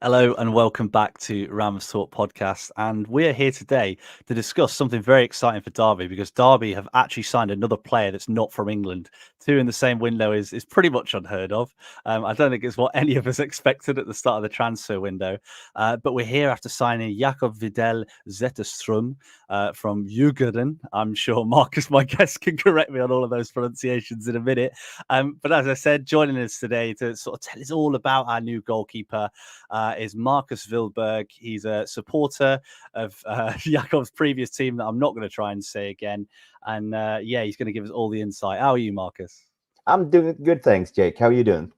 Hello and welcome back to Rams Talk podcast. And we're here today to discuss something very exciting for Derby because Derby have actually signed another player that's not from England. Two in the same window is pretty much unheard of. I don't think it's what any of us expected at the start of the transfer window. But we're here after signing Jacob Widell Zetterström from Djurgården. I'm sure Marcus, my guest, can correct me on all of those pronunciations in a minute. But as I said, joining us today to sort of tell us all about our new goalkeeper is Marcus Wilberg. He's a supporter of Jakob's previous team that I'm not going to try and say again. And he's going to give us all the insight. How are you, Marcus? I'm doing good, thanks, Jake. How are you doing?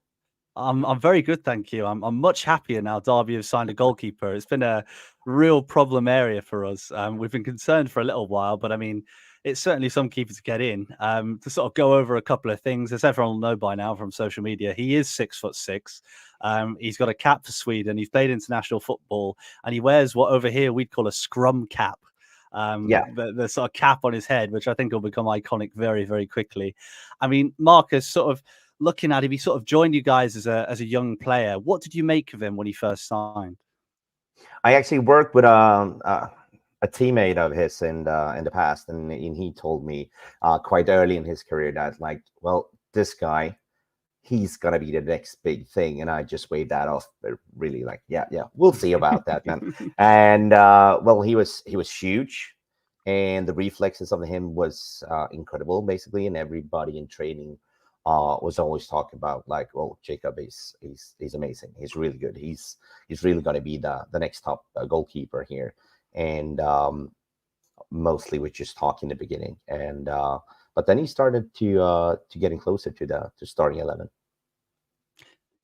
I'm very good, thank you. I'm much happier now Derby have signed a goalkeeper. It's been a real problem area for us. We've been concerned for a little while, but I mean, it's certainly some keeper to get in. To sort of go over a couple of things, as everyone will know by now from social media, he is 6'6". He's got a cap for Sweden. He's played international football, and he wears what over here we'd call a scrum cap. The sort of cap on his head, which I think will become iconic very, very quickly. I mean, Marcus, sort of looking at him, he sort of joined you guys as a young player. What did you make of him when he first signed? I actually worked with a teammate of his in the past, and he told me quite early in his career that, like, well, this guy, he's gonna be the next big thing. And I just waved that off, but really, like, yeah, we'll see about that, man. And he was huge, and the reflexes of him was incredible, basically, and everybody in training was always talking about, like, well, Jacob is he's amazing. He's really good. He's really going to be the next top goalkeeper here. And mostly we just talk in the beginning, and but then he started to getting closer to starting 11.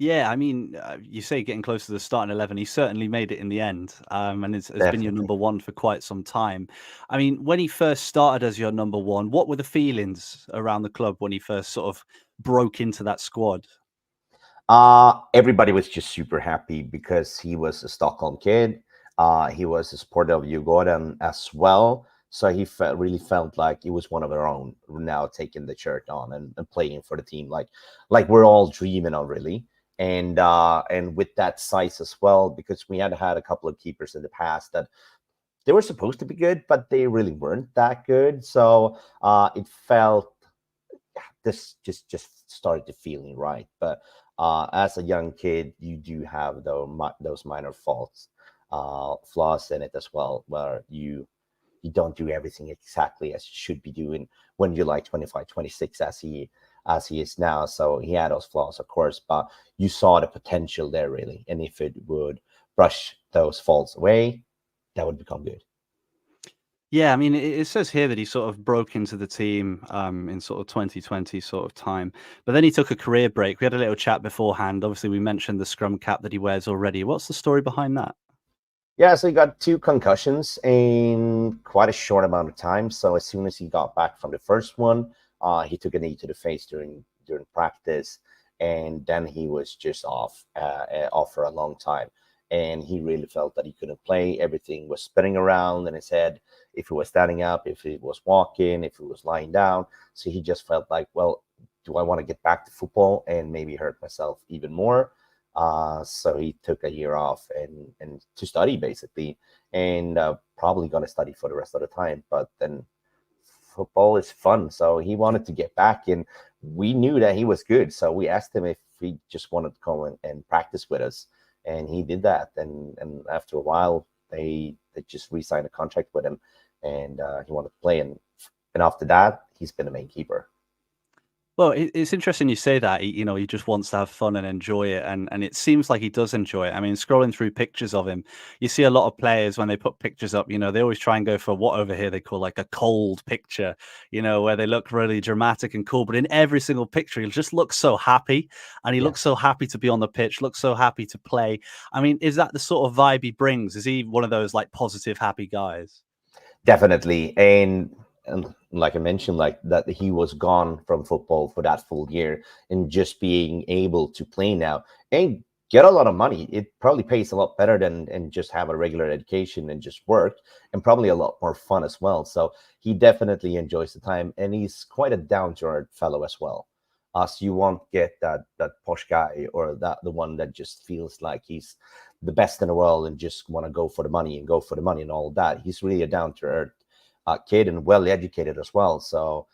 Yeah, I mean, you say getting close to the starting 11. He certainly made it in the end, and has been your number one for quite some time. I mean, when he first started as your number one, what were the feelings around the club when he first sort of broke into that squad? Everybody was just super happy because he was a Stockholm kid. He was a supporter of Djurgården as well. So he really felt like he was one of our own, now taking the shirt on and playing for the team, like we're all dreaming of, really. And with that size as well, because we had a couple of keepers in the past that they were supposed to be good, but they really weren't that good. So it felt, this just started to feeling right. But as a young kid, you do have those minor flaws in it as well, where you don't do everything exactly as you should be doing when you're like 25, 26, as he is now. So he had those flaws, of course, but you saw the potential there, really. And if it would brush those faults away, that would become good. Yeah, I mean, it says here that he sort of broke into the team in sort of 2020 sort of time, but then he took a career break. We had a little chat beforehand. Obviously, we mentioned the scrum cap that he wears already. What's the story behind that? Yeah, so he got 2 concussions in quite a short amount of time. So as soon as he got back from the first one, he took a knee to the face during practice, and then he was just off for a long time. And he really felt that he couldn't play. Everything was spinning around in his head. If he was standing up, if he was walking, if he was lying down. So he just felt like, well, do I want to get back to football and maybe hurt myself even more? So he took a year off and to study, basically, and probably going to study for the rest of the time. But then football is fun, so he wanted to get back, and we knew that he was good. So we asked him if he just wanted to come and practice with us, and he did that. And after a while, they just re-signed a contract with him, and he wanted to play. And after that, he's been the main keeper. Well, it's interesting you say that. He just wants to have fun and enjoy it, and it seems like he does enjoy it. I mean, scrolling through pictures of him, you see a lot of players when they put pictures up, they always try and go for what over here they call like a cold picture, where they look really dramatic and cool. But in every single picture, he just looks so happy, and he looks so happy to be on the pitch, looks so happy to play. I mean, is that the sort of vibe he brings? Is he one of those like positive, happy guys? Definitely. And like I mentioned, like that, he was gone from football for that full year, and just being able to play now and get a lot of money. It probably pays a lot better than and just have a regular education and just work, and probably a lot more fun as well. So he definitely enjoys the time, and he's quite a down-to-earth fellow as well. So you won't get that posh guy or the one that just feels like he's the best in the world and just want to go for the money and all of that. He's really a down to earth kid and well educated as well. So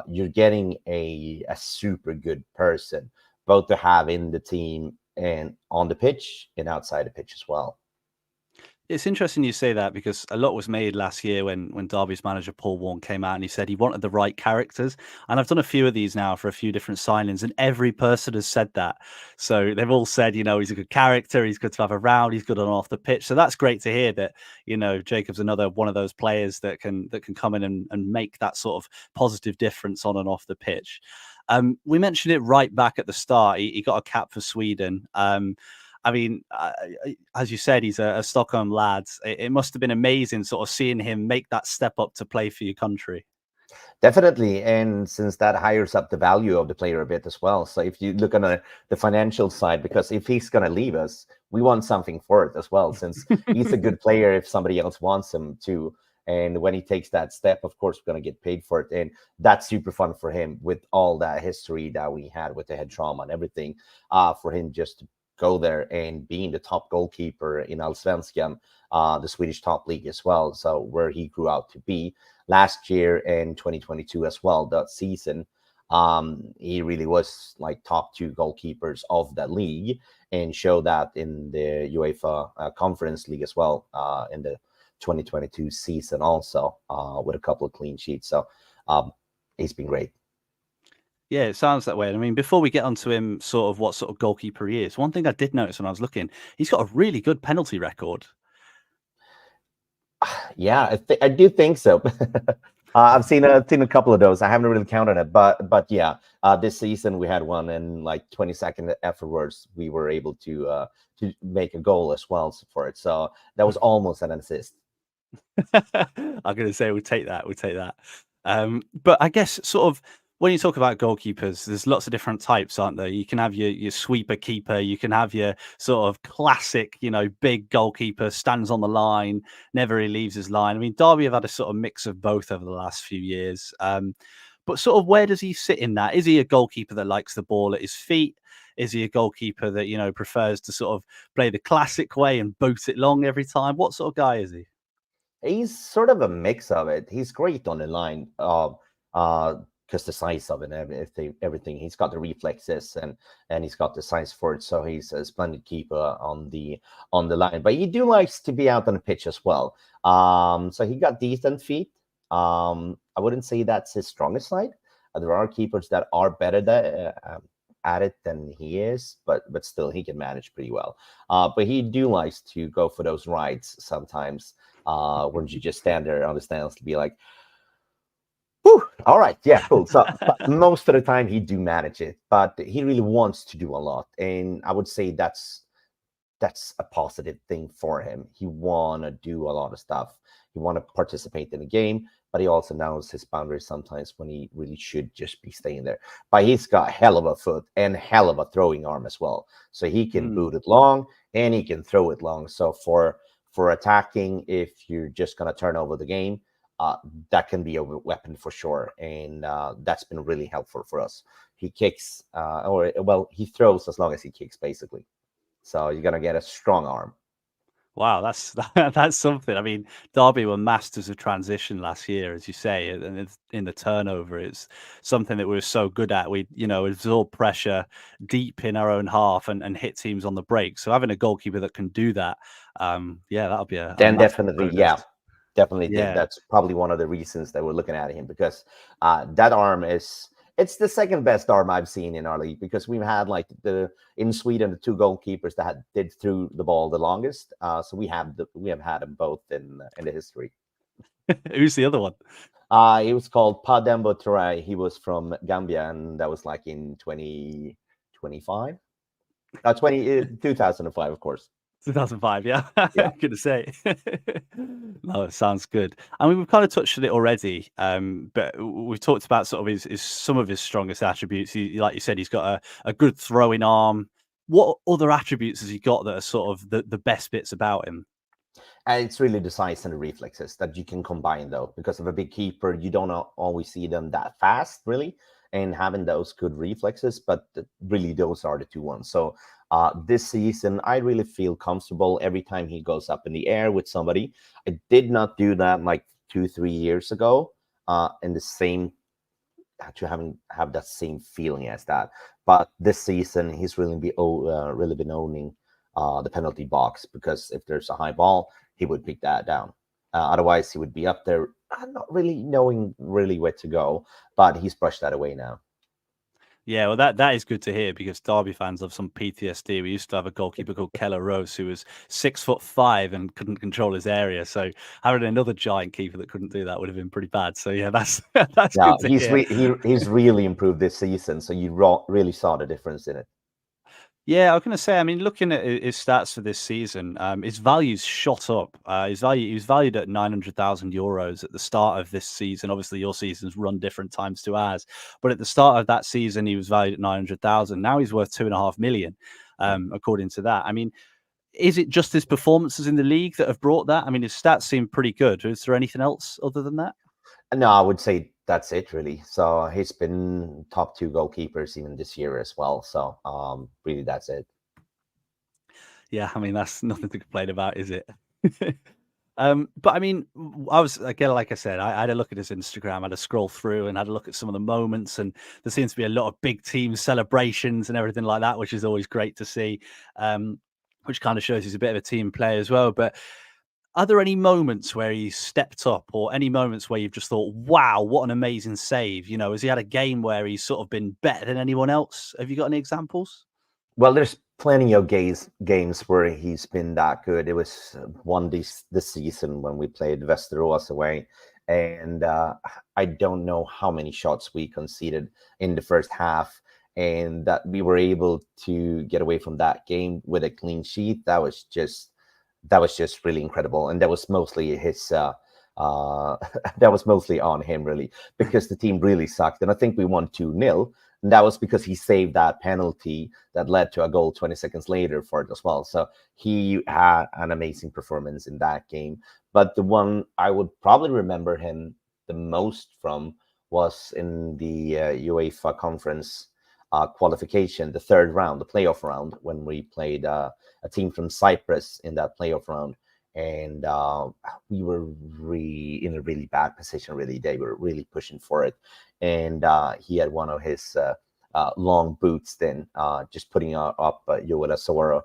you're getting a super good person, both to have in the team and on the pitch and outside the pitch as well. It's interesting you say that, because a lot was made last year when Derby's manager Paul Warne came out and he said he wanted the right characters. And I've done a few of these now for a few different signings, and every person has said that. So they've all said, he's a good character, he's good to have around, he's good on and off the pitch. So that's great to hear that, Jacob's another one of those players that can come in and make that sort of positive difference on and off the pitch. We mentioned it right back at the start. He got a cap for Sweden. I mean, as you said, he's a Stockholm lad. It must have been amazing sort of seeing him make that step up to play for your country. Definitely. And since that hires up the value of the player a bit as well. So if you look on the financial side, because if he's going to leave us, we want something for it as well, since he's a good player if somebody else wants him to. And when he takes that step, of course, we're going to get paid for it. And that's super fun for him with all that history that we had with the head trauma and everything, for him just to go there and being the top goalkeeper in Allsvenskan, the Swedish top league as well. So where he grew out to be last year and 2022 as well, that season, he really was like top 2 goalkeepers of that league, and showed that in the UEFA Conference League as well, in the 2022 season also, with a couple of clean sheets. So he's been great. Yeah, it sounds that way. I mean, before we get onto him, sort of what sort of goalkeeper he is, one thing I did notice when I was looking, he's got a really good penalty record. Yeah, I do think so. I've seen a couple of those. I haven't really counted it, but yeah, this season we had one, and like 20 seconds afterwards, we were able to make a goal as well for it. So that was almost an assist. I'm going to say we'll take that. But I guess sort of when you talk about goalkeepers, there's lots of different types, aren't there? You can have your sweeper keeper, you can have your sort of classic, big goalkeeper, stands on the line, never really leaves his line. I mean, Derby have had a sort of mix of both over the last few years. But sort of where does he sit in that? Is he a goalkeeper that likes the ball at his feet? Is he a goalkeeper that, prefers to sort of play the classic way and boot it long every time? What sort of guy is he? He's sort of a mix of it. He's great on the line, because the size of it and everything. He's got the reflexes and he's got the size for it. So he's a splendid keeper on the line. But he do likes to be out on the pitch as well. So he got decent feet. I wouldn't say that's his strongest side. There are keepers that are better at it than he is, but still he can manage pretty well. But he do likes to go for those rides sometimes, when you just stand there on the stands to be like, whew, all right, yeah, cool. So most of the time he do manage it, but he really wants to do a lot, and I would say that's a positive thing for him. He want to do a lot of stuff. He want to participate in the game, but he also knows his boundaries sometimes when he really should just be staying there. But he's got hell of a foot and hell of a throwing arm as well. So he can boot it long and he can throw it long. So for attacking, if you're just going to turn over the game, that can be a weapon for sure. And that's been really helpful for us. He kicks, he throws as long as he kicks, basically. So you're going to get a strong arm. Wow, that's something. I mean, Derby were masters of transition last year, as you say, and it's in the turnover. It's something that we were so good at. We, absorb pressure deep in our own half and hit teams on the break. So having a goalkeeper that can do that, that'll be a then massive definitely, bonus. yeah, definitely. Yeah. That's probably one of the reasons that we're looking at him, because that arm it's the second best arm I've seen in our league, because we've had like in Sweden the 2 goalkeepers that did through the ball the longest. So we have had them both in the history. Who's the other one? It was called Padembo Touré. He was from Gambia, and that was like in 2025, 2005, of course. 2005, yeah. Yeah. Good to say. No, it sounds good. I mean, we've kind of touched on it already, but we've talked about sort of his some of his strongest attributes. Like you said, he's got a good throwing arm. What other attributes has he got that are sort of the best bits about him? And it's really the size and the reflexes that you can combine, though, because of a big keeper, you don't always see them that fast, really. and having those good reflexes, but really those are the two ones. So this season, I really feel comfortable every time he goes up in the air with somebody. I did not do that like 2-3 years ago, in the same to have that same feeling as that. But this season, he's really been owning the penalty box, because if there's a high ball, he would pick that down. Otherwise, he would be up there, not really knowing really where to go. But he's brushed that away now. Yeah, well, that is good to hear, because Derby fans have some PTSD. We used to have a goalkeeper called Keller Rose, who was 6'5" and couldn't control his area. So having another giant keeper that couldn't do that would have been pretty bad. So yeah, that's good to hear. He's really improved this season. So you really saw the difference in it. Yeah, I was going to say, I mean, looking at his stats for this season, his value's shot up. He was valued at €900,000 at the start of this season. Obviously, your season's run different times to ours, but at the start of that season, he was valued at 900,000. Now he's worth 2.5 million, according to that. I mean, is it just his performances in the league that have brought that? I mean, his stats seem pretty good. Is there anything else other than that? No, I would say that's it, really. So he's been top 2 goalkeepers even this year as well. So really, that's it. Yeah, I mean, that's nothing to complain about, is it? But I mean, I was, again, like I said, I had a look at his Instagram, I had a scroll through and had a look at some of the moments, and there seems to be a lot of big team celebrations and everything like that, which is always great to see, which kind of shows he's a bit of a team player as well. But are there any moments where he stepped up, or any moments where you've just thought, wow, what an amazing save? You know, has he had a game where he's sort of been better than anyone else? Have you got any examples? Well, there's plenty of games where he's been that good. It was one this season when we played Västerås away, and I don't know how many shots we conceded in the first half, and that we were able to get away from that game with a clean sheet. That was just really incredible, and that was mostly his. That was mostly on him, really, because the team really sucked, and I think we won 2-0. And that was because he saved that penalty that led to a goal 20 seconds later for it as well. So he had an amazing performance in that game. But the one I would probably remember him the most from was in the UEFA conference qualification, the third round, the playoff round, when we played a team from Cyprus in that playoff round. And we were in a really bad position, really. They were really pushing for it. And he had one of his long boots then, just putting up Joel Asoro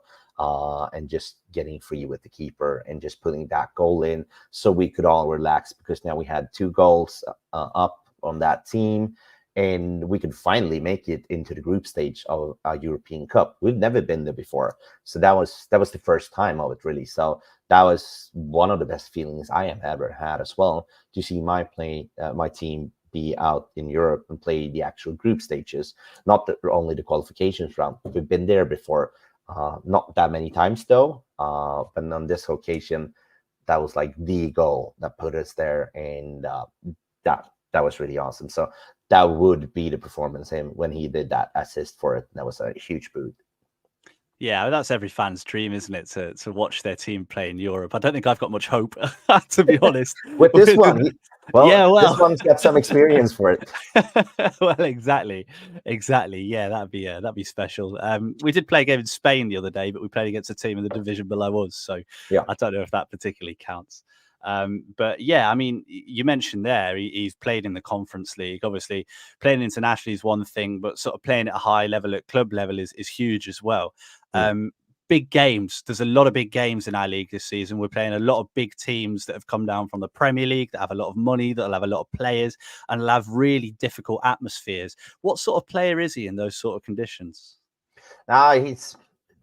and just getting free with the keeper and just putting that goal in, so we could all relax, because now we had 2 goals up on that team. And we could finally make it into the group stage of a European Cup. We've never been there before. So that was the first time of it, really. So that was one of the best feelings I have ever had as well, to see my team be out in Europe and play the actual group stages, not only the qualifications round. We've been there before, not that many times though. But on this occasion, that was like the goal that put us there, and that was really awesome. So that would be the performance when he did that assist for it. That was a huge boot. Yeah, that's every fan's dream, isn't it? To watch their team play in Europe. I don't think I've got much hope, to be honest. With this one, this one's got some experience for it. Well, exactly. Yeah, that'd be special. We did play a game in Spain the other day, but we played against a team in the division below us, so yeah, I don't know if that particularly counts. But yeah, I mean, you mentioned there he's played in the Conference League. Obviously, playing internationally is one thing, but sort of playing at a high level, at club level, is huge as well. Big games. There's a lot of big games in our league this season. We're playing a lot of big teams that have come down from the Premier League, that have a lot of money, that'll have a lot of players, and will have really difficult atmospheres. What sort of player is he in those sort of conditions?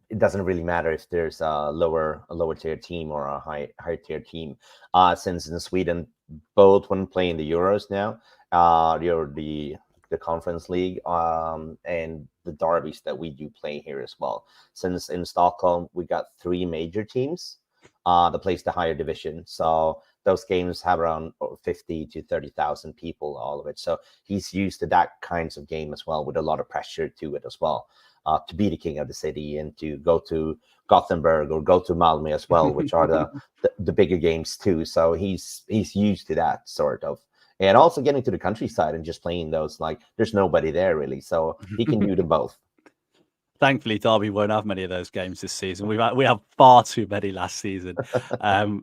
It doesn't really matter if there's a lower tier team or a higher tier team. Since in Sweden, both when playing the Euros now, the Conference League, and the derbies that we do play here as well. Since in Stockholm, we got 3 major teams that plays the higher division. So those games have around 50 to 30,000 people, all of it. So he's used to that kinds of game as well, with a lot of pressure to it as well. To be the king of the city and to go to Gothenburg or go to Malmö as well, which are the bigger games too. So he's used to that sort of and also getting to the countryside and just playing those, like there's nobody there really, so he can do them both. Thankfully, Derby won't have many of those games this season. We have far too many last season.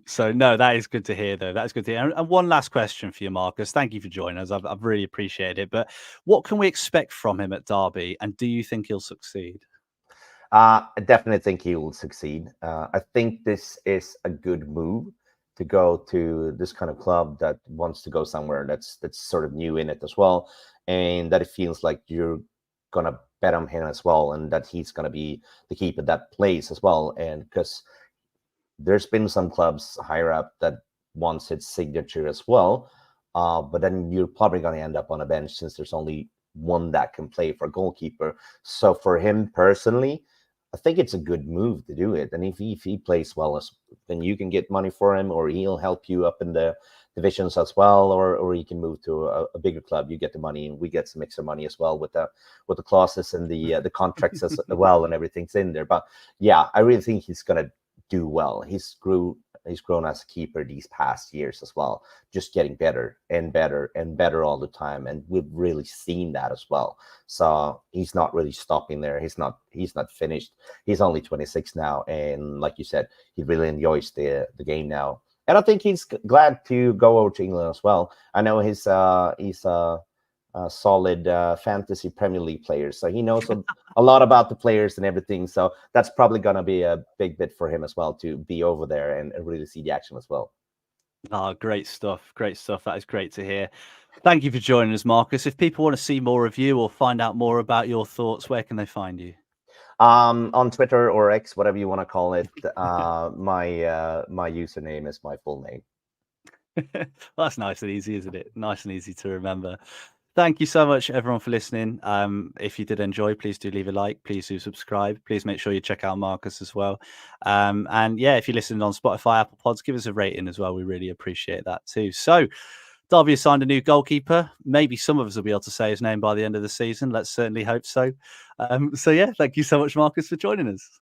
So no, that is good to hear, though. That's good to hear. And one last question for you, Marcus. Thank you for joining us. I've really appreciated it. But what can we expect from him at Derby? And do you think he'll succeed? I definitely think he will succeed. I think this is a good move to go to this kind of club that wants to go somewhere that's sort of new in it as well, and that it feels like you're gonna bet on him as well, and that he's gonna be the keeper that plays as well. And because there's been some clubs higher up that wants its signature as well, but then you're probably gonna end up on a bench since there's only one that can play for goalkeeper. So for him personally, I think it's a good move to do it. And if he plays well, then you can get money for him, or he'll help you up in the divisions as well, or he can move to a bigger club. You get the money, and we get some extra money as well with the clauses and the contracts as well, and everything's in there. But yeah, I really think he's gonna do well. He's grown as a keeper these past years as well, just getting better and better and better all the time, and we've really seen that as well. So he's not really stopping there. He's not finished. He's only 26 now, and like you said, he really enjoys the game now, and I think he's glad to go over to England as well. I know he's a solid fantasy Premier League player, so he knows a lot about the players and everything. So that's probably going to be a big bit for him as well, to be over there and really see the action as well. Oh, great stuff. Great stuff. That is great to hear. Thank you for joining us, Marcus. If people want to see more of you or find out more about your thoughts, where can they find you? On Twitter or X, whatever you want to call it. My username is my full name. Well, that's nice and easy, isn't it? Nice and easy to remember. Thank you so much, everyone, for listening. If you did enjoy, please do leave a like. Please do subscribe. Please make sure you check out Marcus as well. And yeah, if you're listening on Spotify, Apple Pods, give us a rating as well. We really appreciate that too. So Derby has signed a new goalkeeper. Maybe some of us will be able to say his name by the end of the season. Let's certainly hope so. So yeah, thank you so much, Marcus, for joining us.